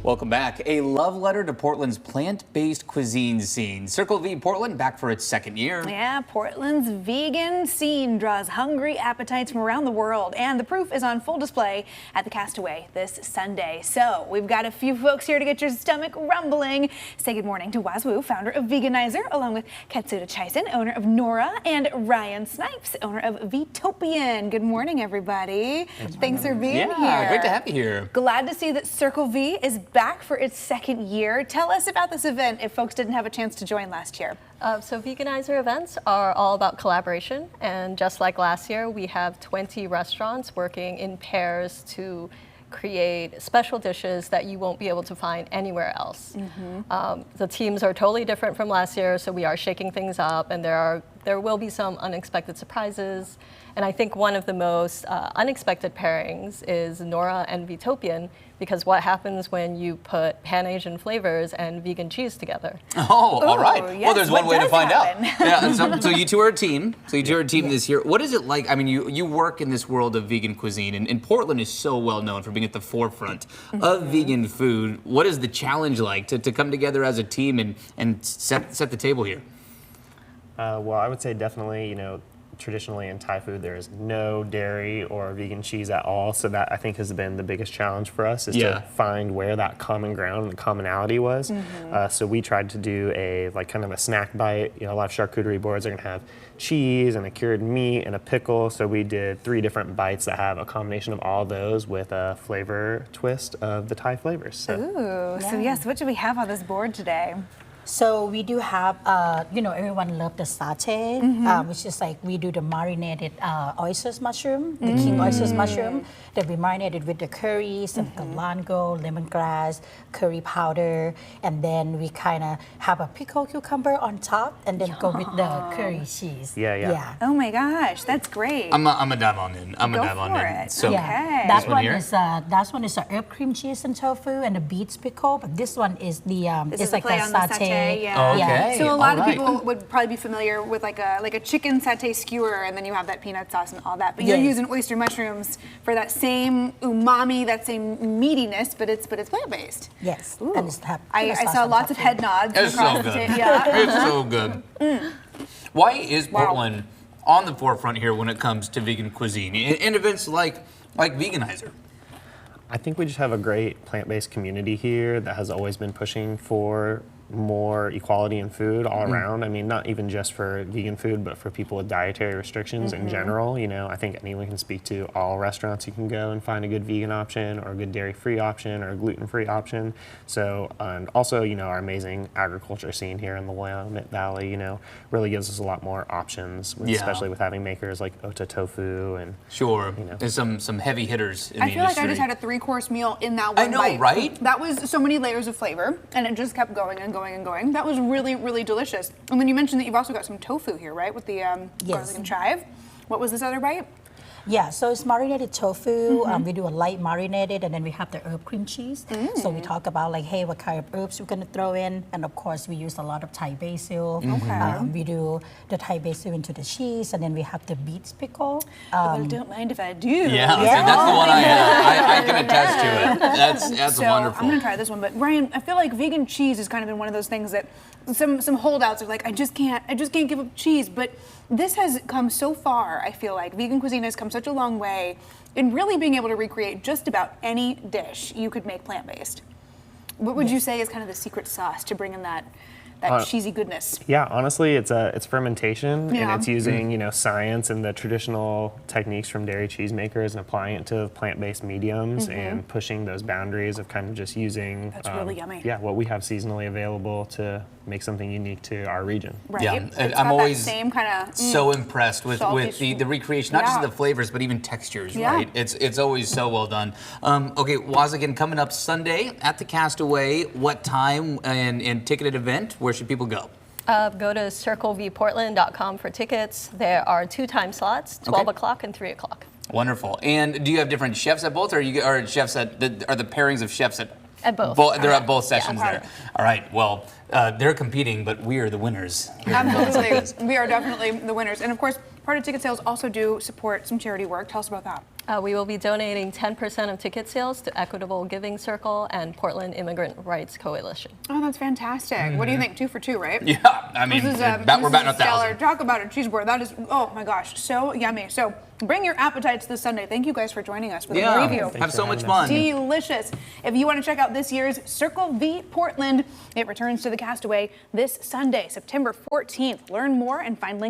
Welcome back. A love letter to Portland's plant-based cuisine scene. Circle V Portland back for its second year. Yeah, Portland's vegan scene draws hungry appetites from around the world, and the proof is on full display at the Castaway this Sunday. So we've got a few folks here to get your stomach rumbling. Say good morning to Waz Wu, founder of Veganizer, along with Katsuda Chaisen, owner of Nora, and Ryan Snipes, owner of Vtopian. Good morning, everybody. Thanks for being here. Yeah, great to have you here. Glad to see that Circle V is back for its second year. Tell us about this event if folks didn't have a chance to join last year. So Veganizer events are all about collaboration, and just like last year, we have 20 restaurants working in pairs to create special dishes that you won't be able to find anywhere else. The teams are totally different from last year, so we are shaking things up, and there will be some unexpected surprises. And I think one of the most unexpected pairings is Nora and Vtopian, because what happens when you put Pan-Asian flavors and vegan cheese together? Oh, all right. Yes, well, there's one way to find happen? out. Yeah, so you two are a team. This year. What is it like? I mean, you work in this world of vegan cuisine, and Portland is so well known for being at the forefront of vegan food. What is the challenge like to come together as a team and set the table here? Well, I would say definitely, traditionally in Thai food, there is no dairy or vegan cheese at all. So that, I think, has been the biggest challenge for us, is to find where that common ground and the commonality was. So we tried to do kind of a snack bite. A lot of charcuterie boards are going to have cheese and a cured meat and a pickle. So we did 3 different bites that have a combination of all those with a flavor twist of the Thai flavors. So. Ooh, so yes, what do we have on this board today? So we do have, everyone loves the satay, which is like we do the marinated oysters mushroom, the king oysters mushroom, that we marinated with the curry, some galangal, lemongrass, curry powder, and then we kind of have a pickled cucumber on top, and then go with the curry cheese. Yeah. Oh my gosh, that's great. I'm a dive on in. Go for it. So Okay. That one one here? is that one is a herb cream cheese and tofu and the beets pickle, but this one is the This it's is the like play a on the satay. Yeah. Okay. So a lot of all right. people would probably be familiar with like a chicken satay skewer, and then you have that peanut sauce and all that. But you're using oyster mushrooms for that same umami, that same meatiness, but it's plant-based. Yes. Ooh. And it's I saw lots of head nods It's across so the good. table. Yeah. It's so good. Why is Portland on the forefront here when it comes to vegan cuisine and events like Veganizer? I think we just have a great plant-based community here that has always been pushing for more equality in food all around. I mean, not even just for vegan food, but for people with dietary restrictions in general. I think anyone can speak to all restaurants. You can go and find a good vegan option or a good dairy-free option or a gluten-free option. So, and also, our amazing agriculture scene here in the Willamette Valley, really gives us a lot more options, especially with having makers like Ota Tofu and There's some heavy hitters in I the feel like industry. I just had a 3-course meal in that one I know, bite. right? That was so many layers of flavor, and it just kept going and going and going. That was really, really delicious. And then you mentioned that you've also got some tofu here, right, with the garlic and chive. What was this other bite? Yeah, so it's marinated tofu. We do a light marinated, and then we have the herb cream cheese. So we talk about what kind of herbs we're gonna throw in, and of course we use a lot of Thai basil. We do the Thai basil into the cheese, and then we have the beets pickle. Well, don't mind if I do. Yeah, see, that's the one I have. I can attest to it. That's So wonderful. I'm gonna try this one, but Ryan, I feel like vegan cheese has kind of been one of those things that some holdouts are like, I just can't give up cheese. But this has come so far. I feel like vegan cuisine has come such a long way in really being able to recreate just about any dish you could make plant-based. What would you say is kind of the secret sauce to bring in that cheesy goodness? Yeah, honestly, it's fermentation, Yeah. and it's using science and the traditional techniques from dairy cheesemakers and applying it to plant-based mediums and pushing those boundaries of kind of just using That's really yummy. Yeah, what we have seasonally available to make something unique to our region. Right? Yeah, It's and got I'm that always same kind of so impressed with salty the recreation, not just Yeah. of the flavors, but even textures, Yeah. right? It's always so well done. Okay, Waz, again, coming up Sunday at the Castaway. What time and ticketed event? Where should people go? Go to circlevportland.com for tickets. There are 2 time slots, 12 o'clock and 3 o'clock. Wonderful. And do you have different chefs at both, or are chefs are the pairings of chefs at both? They're at both sessions Yeah. there. All right. Well, they're competing, but we are the winners. Absolutely. We are definitely the winners. And of course, part of ticket sales also do support some charity work. Tell us about that. We will be donating 10% of ticket sales to Equitable Giving Circle and Portland Immigrant Rights Coalition. Oh, that's fantastic. What do you think? 2 for 2, right? Yeah, I mean, This is, we're this batting is a stellar. 1,000. Talk about a cheeseburger. That is, oh my gosh, so yummy. So bring your appetites this Sunday. Thank you guys for joining us for the Yeah, preview. have so for much having us. fun. Delicious. If you want to check out this year's Circle V Portland, it returns to the Castaway this Sunday, September 14th. Learn more and find links